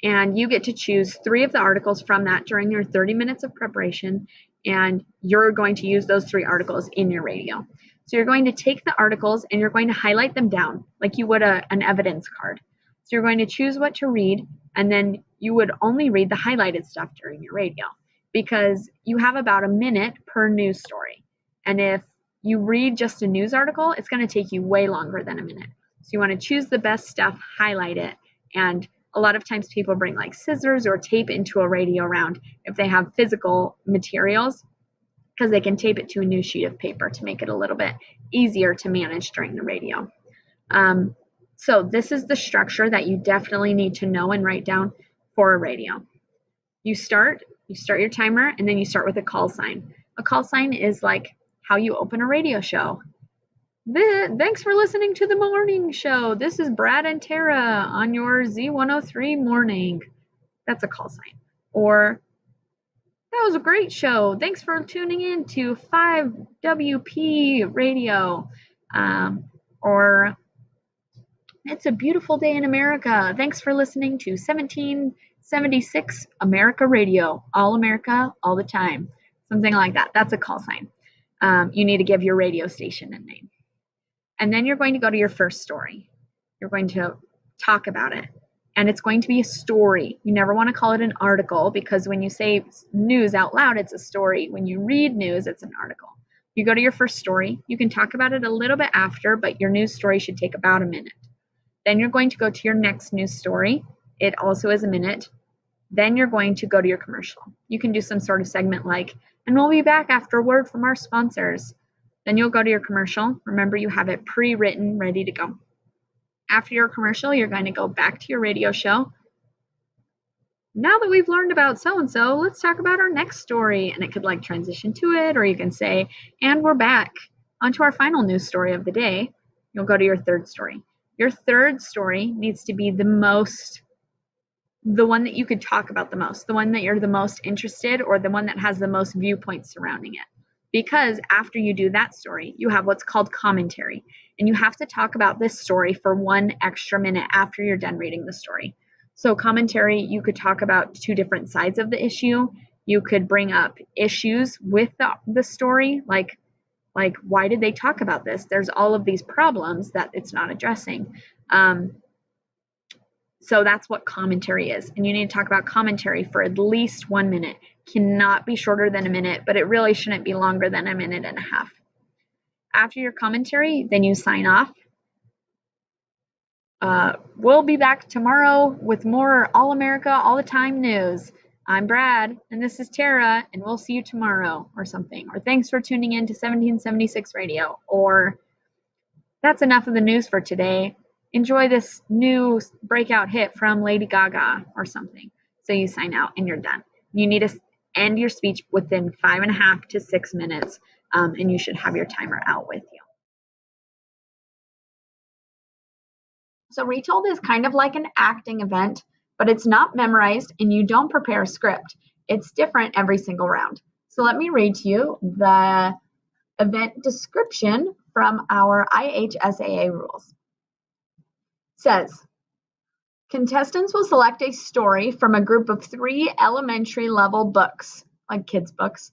and you get to choose 3 of the articles from that during your 30 minutes of preparation, and you're going to use those 3 articles in your radio. So you're going to take the articles and you're going to highlight them down like you would an evidence card. So you're going to choose what to read, and then you would only read the highlighted stuff during your radio because you have about a minute per news story. And if you read just a news article, it's going to take you way longer than a minute. So you want to choose the best stuff, highlight it, and a lot of times people bring like scissors or tape into a radio round if they have physical materials, because they can tape it to a new sheet of paper to make it a little bit easier to manage during the radio. So this is the structure that you definitely need to know and write down for a radio. You start your timer, and then you start with a call sign. A call sign is like how you open a radio show. Thanks for listening to the morning show. This is Brad and Tara on your Z103 morning. That's a call sign. Or, that was a great show. Thanks for tuning in to 5WP radio. Or, it's a beautiful day in America. Thanks for listening to 1776 America Radio. All America, all the time. Something like that. That's a call sign. You need to give your radio station a name. And then you're going to go to your first story. You're going to talk about it. And it's going to be a story. You never want to call it an article, because when you say news out loud, it's a story. When you read news, it's an article. You go to your first story. You can talk about it a little bit after, but your news story should take about a minute. Then you're going to go to your next news story. It also is a minute. Then you're going to go to your commercial. You can do some sort of segment like, and we'll be back after a word from our sponsors. Then you'll go to your commercial. Remember, you have it pre-written, ready to go. After your commercial, you're going to go back to your radio show. Now that we've learned about so-and-so, let's talk about our next story. And it could like transition to it, or you can say, and we're back. On to our final news story of the day. You'll go to your third story. Your third story needs to be the one that you could talk about the most, the one that you're the most interested, or the one that has the most viewpoints surrounding it. Because after you do that story, you have what's called commentary. And you have to talk about this story for 1 extra minute after you're done reading the story. So commentary, you could talk about 2 different sides of the issue. You could bring up issues with the story, like why did they talk about this? There's all of these problems that it's not addressing. So that's what commentary is. And you need to talk about commentary for at least 1 minute. Cannot be shorter than a minute, but it really shouldn't be longer than a minute and a half. After your commentary, then you sign off. We'll be back tomorrow with more All America, All the Time news. I'm Brad, and this is Tara, and we'll see you tomorrow, or something. Or thanks for tuning in to 1776 Radio. Or that's enough of the news for today. Enjoy this new breakout hit from Lady Gaga, or something. So you sign out and you're done. You need to end your speech within 5.5 to 6 minutes, and you should have your timer out with you. So retold is kind of like an acting event, but it's not memorized and you don't prepare a script. It's different every single round. So let me read to you the event description from our IHSAA rules. It says, contestants will select a story from a group of 3 elementary level books, like kids' books,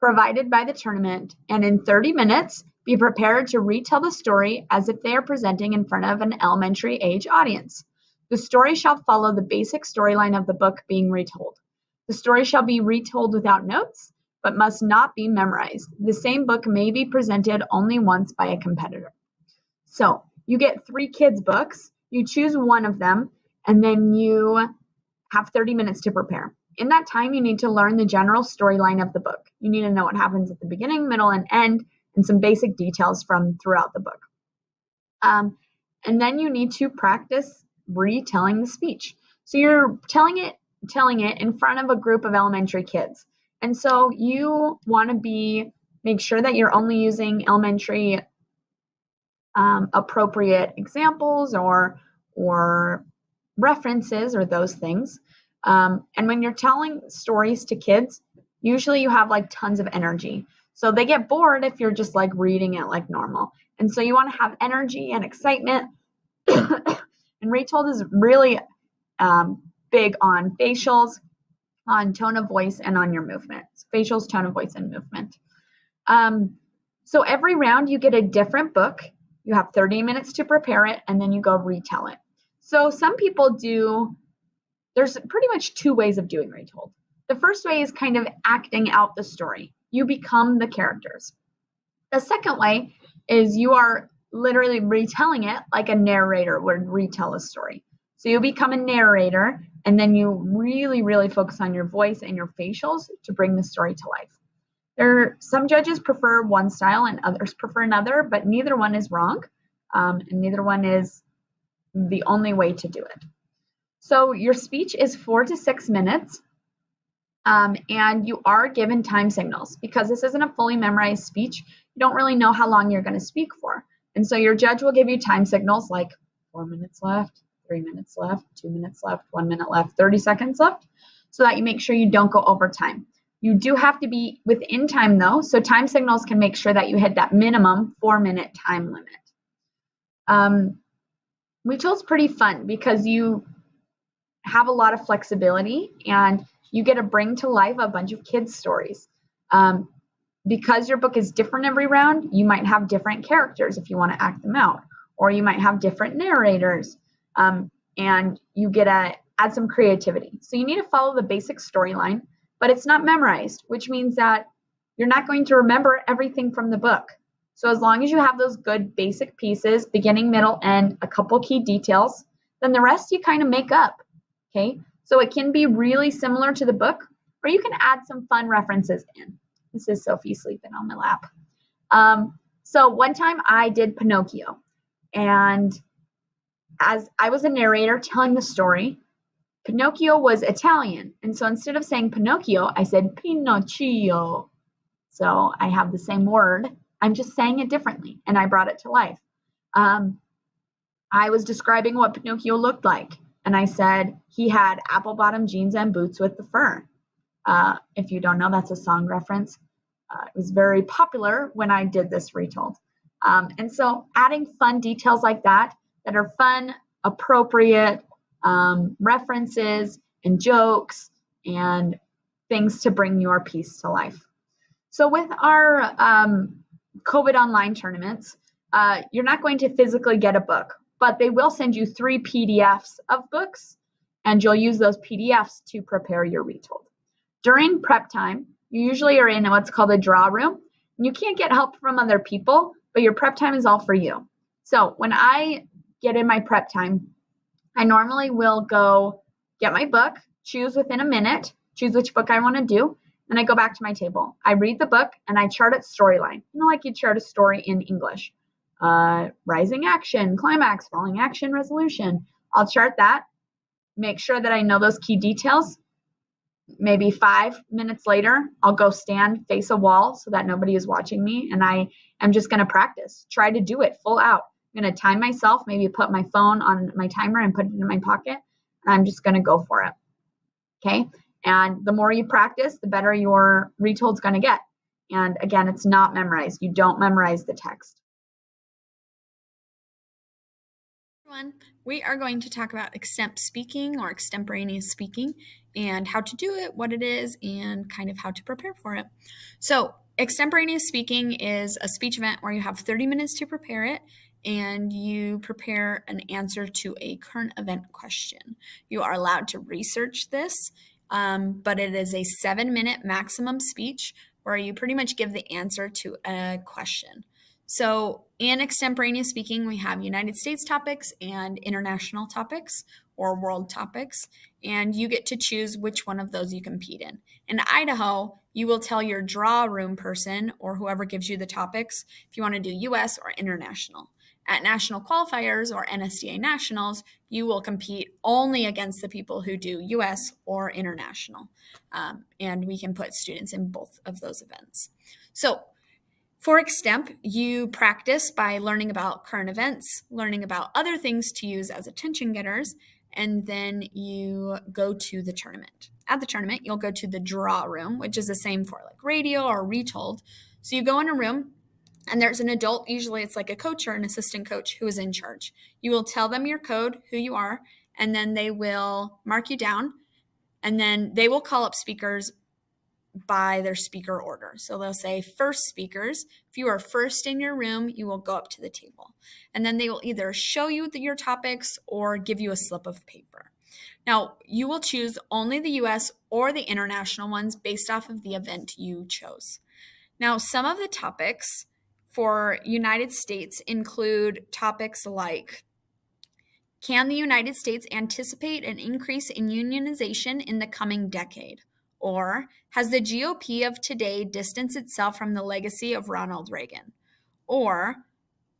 provided by the tournament, and in 30 minutes, be prepared to retell the story as if they are presenting in front of an elementary age audience. The story shall follow the basic storyline of the book being retold. The story shall be retold without notes, but must not be memorized. The same book may be presented only once by a competitor. So you get 3 kids' books, you choose one of them, and then you have 30 minutes to prepare. In that time, you need to learn the general storyline of the book. You need to know what happens at the beginning, middle, and end, and some basic details from throughout the book. And then you need to practice retelling the speech. So you're telling it in front of a group of elementary kids. And so you want to make sure that you're only using elementary appropriate examples or references or those things. And when you're telling stories to kids, usually you have like tons of energy. So they get bored if you're just like reading it like normal. And so you want to have energy and excitement. And retold is really big on facials, on tone of voice, and on your movement. Facials, tone of voice, and movement. So every round you get a different book. You have 30 minutes to prepare it, and then you go retell it. So some people there's pretty much two ways of doing retold. The first way is kind of acting out the story. You become the characters. The second way is you are literally retelling it like a narrator would retell a story. So you become a narrator, and then you really, really focus on your voice and your facials to bring the story to life. Some judges prefer one style and others prefer another, but neither one is wrong, and neither one is the only way to do it. So your speech is 4 to 6 minutes, and you are given time signals. Because this isn't a fully memorized speech, you don't really know how long you're going to speak for. And so your judge will give you time signals like 4 minutes left, 3 minutes left, 2 minutes left, 1 minute left, 30 seconds left, so that you make sure you don't go over time. You do have to be within time though, so time signals can make sure that you hit that minimum 4-minute time limit. Retold's pretty fun because you have a lot of flexibility and you get to bring to life a bunch of kids' stories. Because your book is different every round, you might have different characters if you want to act them out, or you might have different narrators, and you get to add some creativity. So you need to follow the basic storyline, but it's not memorized, which means that you're not going to remember everything from the book. So as long as you have those good basic pieces, beginning, middle, end, a couple key details, then the rest you kind of make up, okay? So it can be really similar to the book, or you can add some fun references in. This is Sophie sleeping on my lap. So one time I did Pinocchio, and as I was a narrator telling the story, Pinocchio was Italian. And so instead of saying Pinocchio, I said Pinocchio. So I have the same word. I'm just saying it differently, and I brought it to life. I was describing what Pinocchio looked like, and I said he had apple-bottom jeans and boots with the fur. If you don't know, that's a song reference. It was very popular when I did this retold. And so adding fun details like that are fun, appropriate, references and jokes and things to bring your piece to life. So with our COVID online tournaments, you're not going to physically get a book, but they will send you 3 PDFs of books, and you'll use those PDFs to prepare your retold. During prep time, you usually are in what's called a draw room. You can't get help from other people, but your prep time is all for you. So when I get in my prep time, I normally will go get my book, choose within a minute, choose which book I want to do, and I go back to my table. I read the book and I chart its storyline, like you chart a story in English. Rising action, climax, falling action, resolution. I'll chart that, make sure that I know those key details. Maybe 5 minutes later, I'll go stand, face a wall so that nobody is watching me, and I am just going to practice. Try to do it full out. I'm going to time myself, maybe put my phone on my timer and put it in my pocket, and I'm just going to go for it. Okay? And the more you practice, the better your retold's going to get. And again, it's not memorized. You don't memorize the text. We are going to talk about extemp speaking or extemporaneous speaking and how to do it, what it is, and kind of how to prepare for it. So extemporaneous speaking is a speech event where you have 30 minutes to prepare it, and you prepare an answer to a current event question. You are allowed to research this, but it is a 7-minute maximum speech where you pretty much give the answer to a question. So in extemporaneous speaking, we have United States topics and international topics or world topics, and you get to choose which one of those you compete in. In Idaho, you will tell your draw room person or whoever gives you the topics if you want to do US or international. At national qualifiers or NSDA nationals, you will compete only against the people who do US or international, and we can put students in both of those events. So for extemp, you practice by learning about current events, learning about other things to use as attention getters, and then you go to the tournament. At the tournament, you'll go to the draw room, which is the same for like radio or retold. So you go in a room, and there's an adult, usually it's like a coach or an assistant coach who is in charge. You will tell them your code, who you are, and then they will mark you down, and then they will call up speakers by their speaker order. So they'll say first speakers. If you are first in your room, you will go up to the table. And then they will either show you your topics or give you a slip of paper. Now, you will choose only the US or the international ones based off of the event you chose. Now, some of the topics for United States include topics like, can the United States anticipate an increase in unionization in the coming decade? Or has the GOP of today distanced itself from the legacy of Ronald Reagan? Or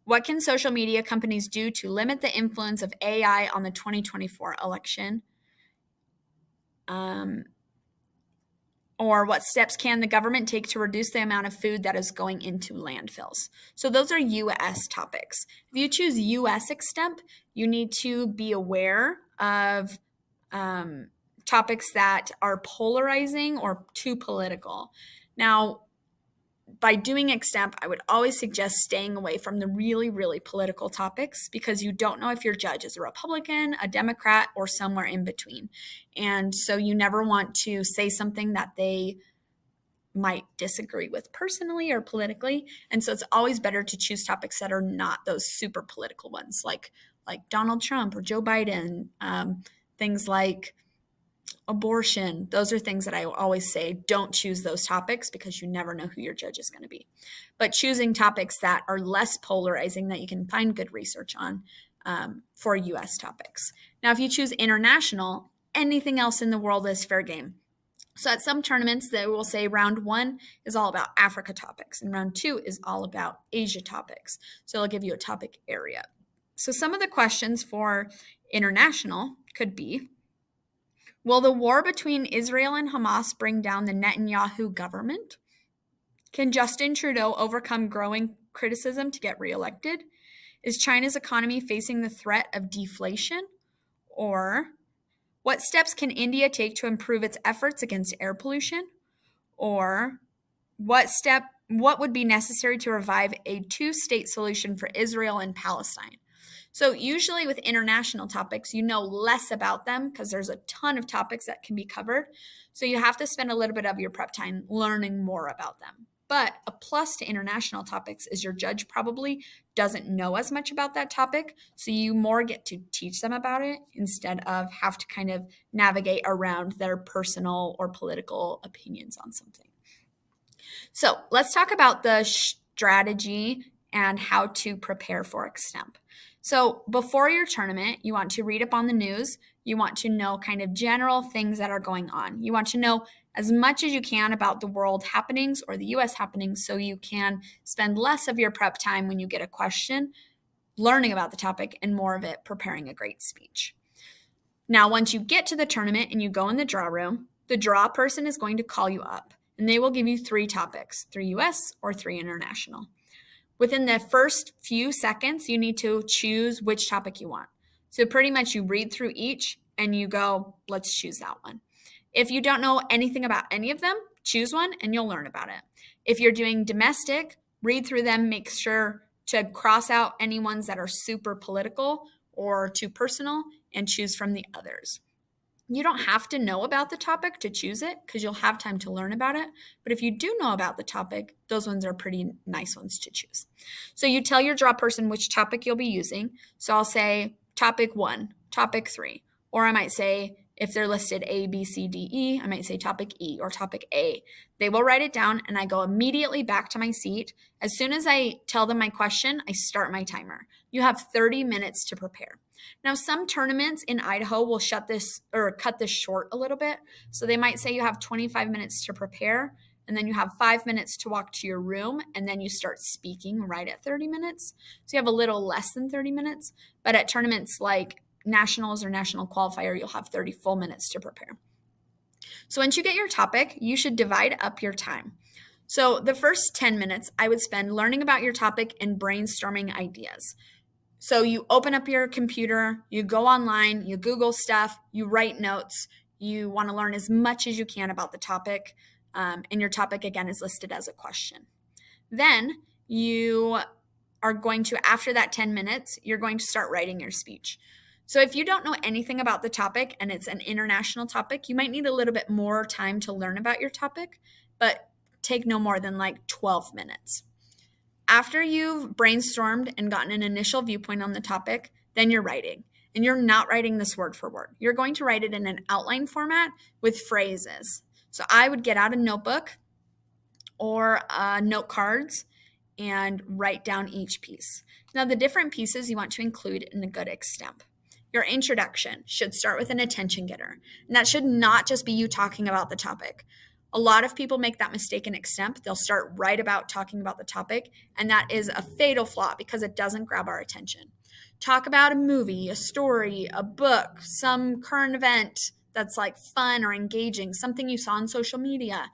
what can social media companies do to limit the influence of AI on the 2024 election? Or what steps can the government take to reduce the amount of food that is going into landfills? So those are US topics. If you choose US extemp, you need to be aware of topics that are polarizing or too political. Now, by doing extemp, I would always suggest staying away from the really, really political topics because you don't know if your judge is a Republican, a Democrat, or somewhere in between. And so you never want to say something that they might disagree with personally or politically. And so it's always better to choose topics that are not those super political ones, like Donald Trump or Joe Biden, things like abortion. Those are things that I always say, don't choose those topics because you never know who your judge is going to be. But choosing topics that are less polarizing that you can find good research on for US topics. Now, if you choose international, anything else in the world is fair game. So at some tournaments, they will say round 1 is all about Africa topics and round 2 is all about Asia topics. So they'll give you a topic area. So some of the questions for international could be, will the war between Israel and Hamas bring down the Netanyahu government? Can Justin Trudeau overcome growing criticism to get reelected? Is China's economy facing the threat of deflation? Or what steps can India take to improve its efforts against air pollution? Or what would be necessary to revive a two-state solution for Israel and Palestine? So usually with international topics, you know less about them because there's a ton of topics that can be covered. So you have to spend a little bit of your prep time learning more about them. But a plus to international topics is your judge probably doesn't know as much about that topic. So you more get to teach them about it instead of have to kind of navigate around their personal or political opinions on something. So let's talk about the strategy and how to prepare for extemp. So before your tournament, you want to read up on the news. You want to know kind of general things that are going on. You want to know as much as you can about the world happenings or the US happenings so you can spend less of your prep time when you get a question learning about the topic and more of it preparing a great speech. Now, once you get to the tournament and you go in the draw room, the draw person is going to call you up and they will give you 3 topics, 3 US or 3 international. Within the first few seconds, you need to choose which topic you want. So pretty much you read through each and you go, let's choose that one. If you don't know anything about any of them, choose one and you'll learn about it. If you're doing domestic, read through them, make sure to cross out any ones that are super political or too personal and choose from the others. You don't have to know about the topic to choose it because you'll have time to learn about it. But if you do know about the topic, those ones are pretty nice ones to choose. So you tell your draw person which topic you'll be using. So I'll say topic 1, topic 3, or I might say if they're listed A, B, C, D, E, I might say topic E or topic A. They will write it down and I go immediately back to my seat. As soon as I tell them my question, I start my timer. You have 30 minutes to prepare. Now, some tournaments in Idaho will cut this short a little bit. So they might say you have 25 minutes to prepare, and then you have 5 minutes to walk to your room, and then you start speaking right at 30 minutes. So you have a little less than 30 minutes. But at tournaments like nationals or national qualifier, you'll have 30 full minutes to prepare. So once you get your topic, you should divide up your time. So the first 10 minutes I would spend learning about your topic and brainstorming ideas. So you open up your computer, you go online, you Google stuff, you write notes, you want to learn as much as you can about the topic, and your topic, again, is listed as a question. Then you are going to, after that 10 minutes, you're going to start writing your speech. So if you don't know anything about the topic and it's an international topic, you might need a little bit more time to learn about your topic, but take no more than like 12 minutes. After you've brainstormed and gotten an initial viewpoint on the topic, then you're writing. And you're not writing this word for word. You're going to write it in an outline format with phrases. So I would get out a notebook or note cards and write down each piece. Now, the different pieces you want to include in a good extemp. Your introduction should start with an attention getter. And that should not just be you talking about the topic. A lot of people make that mistake in extemp. They'll start right about talking about the topic, and that is a fatal flaw because it doesn't grab our attention. Talk about a movie, a story, a book, some current event that's like fun or engaging, something you saw on social media.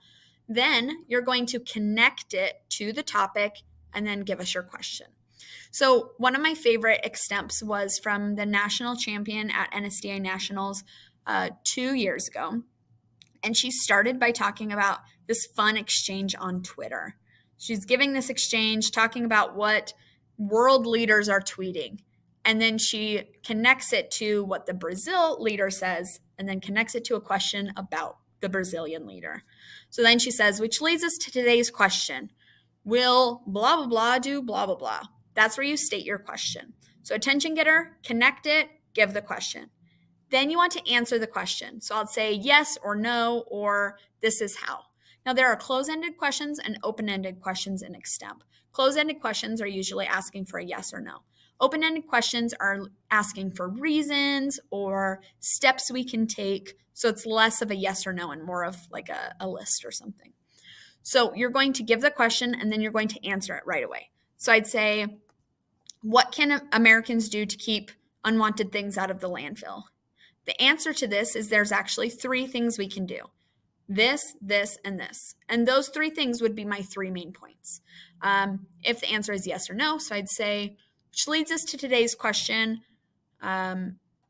Then you're going to connect it to the topic and then give us your question. So one of my favorite extemps was from the national champion at NSDA Nationals 2 years ago. And she started by talking about this fun exchange on Twitter. She's giving this exchange, talking about what world leaders are tweeting. And then she connects it to what the Brazil leader says, and then connects it to a question about the Brazilian leader. So then she says, which leads us to today's question. Will blah, blah, blah do blah, blah, blah? That's where you state your question. So attention getter, connect it, give the question. Then you want to answer the question. So I'll say yes or no, or this is how. Now there are close-ended questions and open-ended questions in extemp. Close-ended questions are usually asking for a yes or no. Open-ended questions are asking for reasons or steps we can take. So it's less of a yes or no and more of like a list or something. So you're going to give the question and then you're going to answer it right away. So I'd say, what can Americans do to keep unwanted things out of the landfill? The answer to this is there's actually 3 things we can do. This, and this. And those 3 things would be my 3 main points. If the answer is yes or no, so I'd say, which leads us to today's question,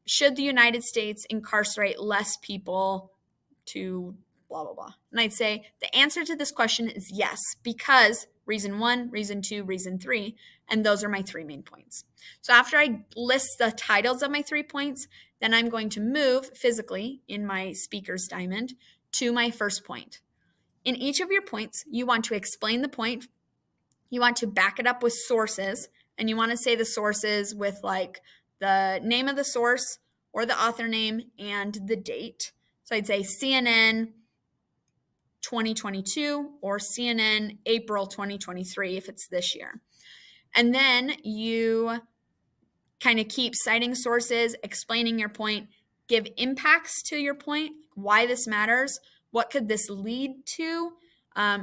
should the United States incarcerate less people to blah, blah, blah? And I'd say the answer to this question is yes, because reason 1, reason 2, reason 3, and those are my 3 main points. So after I list the titles of my 3 points, then I'm going to move physically in my speaker's diamond to my first point. In each of your points, you want to explain the point, you want to back it up with sources, and you want to say the sources with like the name of the source or the author name and the date. So I'd say CNN 2022 or CNN April 2023 if it's this year. And then you kind of keep citing sources, explaining your point, give impacts to your point, why this matters, what could this lead to.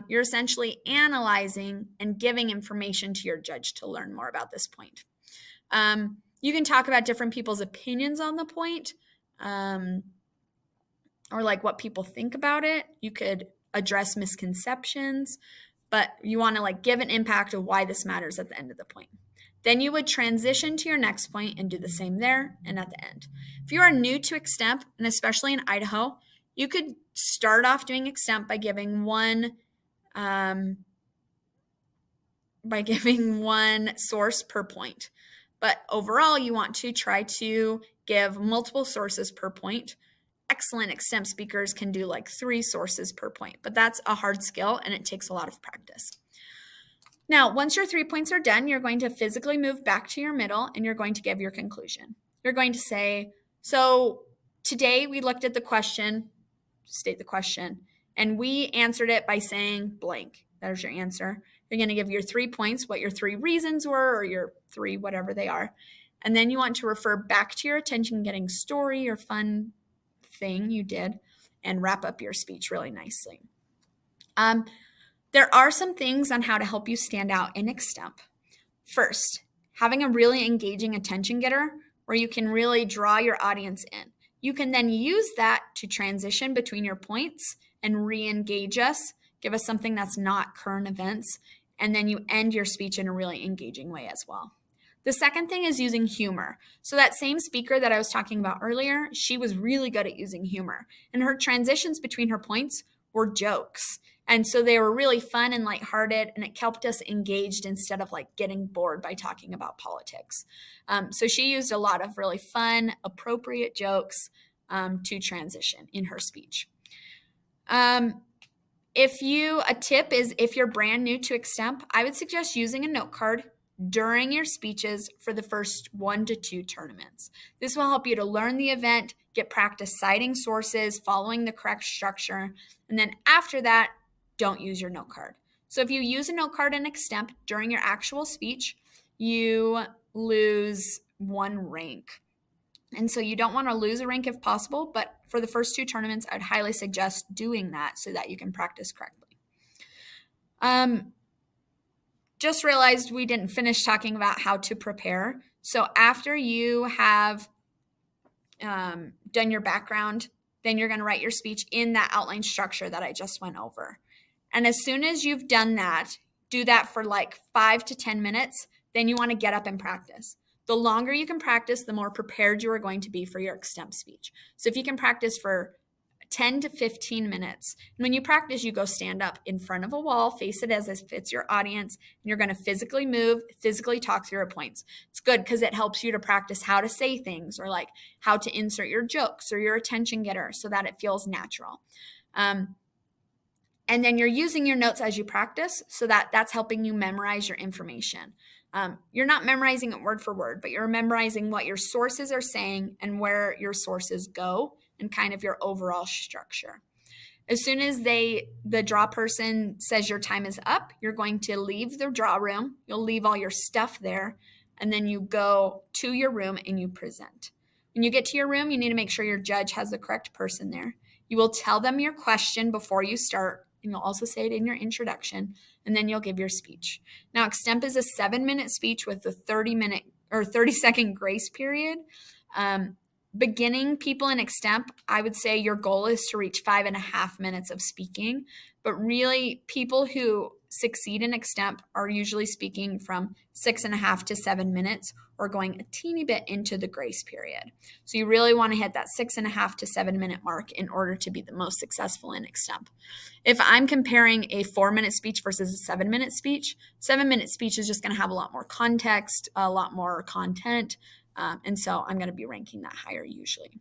You're essentially analyzing and giving information to your judge to learn more about this point. You can talk about different people's opinions on the point, or like what people think about it. You could address misconceptions, but you want to like give an impact of why this matters at the end of the point. Then you would transition to your next point and do the same there and at the end. If you are new to extemp, and especially in Idaho, you could start off doing extemp by giving one source per point. But overall, you want to try to give multiple sources per point. Excellent extemp speakers can do like 3 sources per point, but that's a hard skill and it takes a lot of practice. Now, once your 3 points are done, you're going to physically move back to your middle and you're going to give your conclusion. You're going to say, so today we looked at the question, state the question, and we answered it by saying blank. There's your answer. You're going to give your 3 points, what your 3 reasons were, or your 3, whatever they are. And then you want to refer back to your attention-getting story or fun thing you did and wrap up your speech really nicely. There are some things on how to help you stand out in extemp. First, having a really engaging attention getter where you can really draw your audience in. You can then use that to transition between your points and re-engage us, give us something that's not current events, and then you end your speech in a really engaging way as well. The second thing is using humor. So that same speaker that I was talking about earlier, she was really good at using humor, and her transitions between her points were jokes. And so they were really fun and lighthearted, and it kept us engaged instead of like getting bored by talking about politics. So she used a lot of really fun, appropriate jokes to transition in her speech. A tip is if you're brand new to Extemp, I would suggest using a note card during your speeches for the first 1 to 2 tournaments. This will help you to learn the event, get practice citing sources, following the correct structure, and then after that, don't use your note card. So if you use a note card in Extemp during your actual speech, you lose 1 rank. And so you don't want to lose a rank if possible, but for the first 2 tournaments, I'd highly suggest doing that so that you can practice correctly. Just realized we didn't finish talking about how to prepare. So after you have done your background, then you're going to write your speech in that outline structure that I just went over. And as soon as you've done that, do that for like 5 to 10 minutes, then you want to get up and practice. The longer you can practice, the more prepared you are going to be for your Extemp speech. So if you can practice for 10 to 15 minutes, and when you practice, you go stand up in front of a wall, face it as if it's your audience, and you're going to physically move, physically talk through your points. It's good because it helps you to practice how to say things or like how to insert your jokes or your attention getter so that it feels natural. And then you're using your notes as you practice so that that's helping you memorize your information. You're not memorizing it word for word, but you're memorizing what your sources are saying and where your sources go and kind of your overall structure. As soon as the draw person says your time is up, you're going to leave the draw room. You'll leave all your stuff there, and then you go to your room and you present. When you get to your room, you need to make sure your judge has the correct person there. You will tell them your question before you start, and you'll also say it in your introduction, and then you'll give your speech. Now, Extemp is a 7-minute speech with a 30-second grace period. Beginning people in Extemp, I would say your goal is to reach 5.5 minutes of speaking, but really people who succeed in Extemp are usually speaking from 6.5 to 7 minutes or going a teeny bit into the grace period. So you really want to hit that 6.5 to 7 minute mark in order to be the most successful in Extemp. If I'm comparing a 4-minute speech versus a 7-minute speech, 7-minute speech is just going to have a lot more context, a lot more content, and so I'm going to be ranking that higher usually.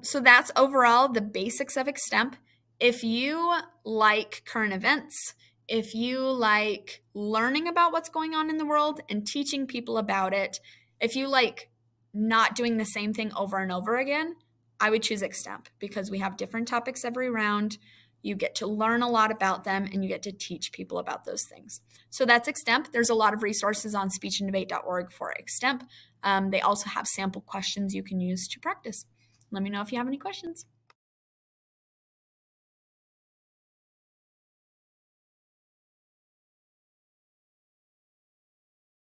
So that's overall the basics of Extemp. If you like current events, if you like learning about what's going on in the world and teaching people about it, if you like not doing the same thing over and over again, I would choose Extemp because we have different topics every round. You get to learn a lot about them and you get to teach people about those things. So that's Extemp. There's a lot of resources on speechanddebate.org for Extemp. They also have sample questions you can use to practice. Let me know if you have any questions.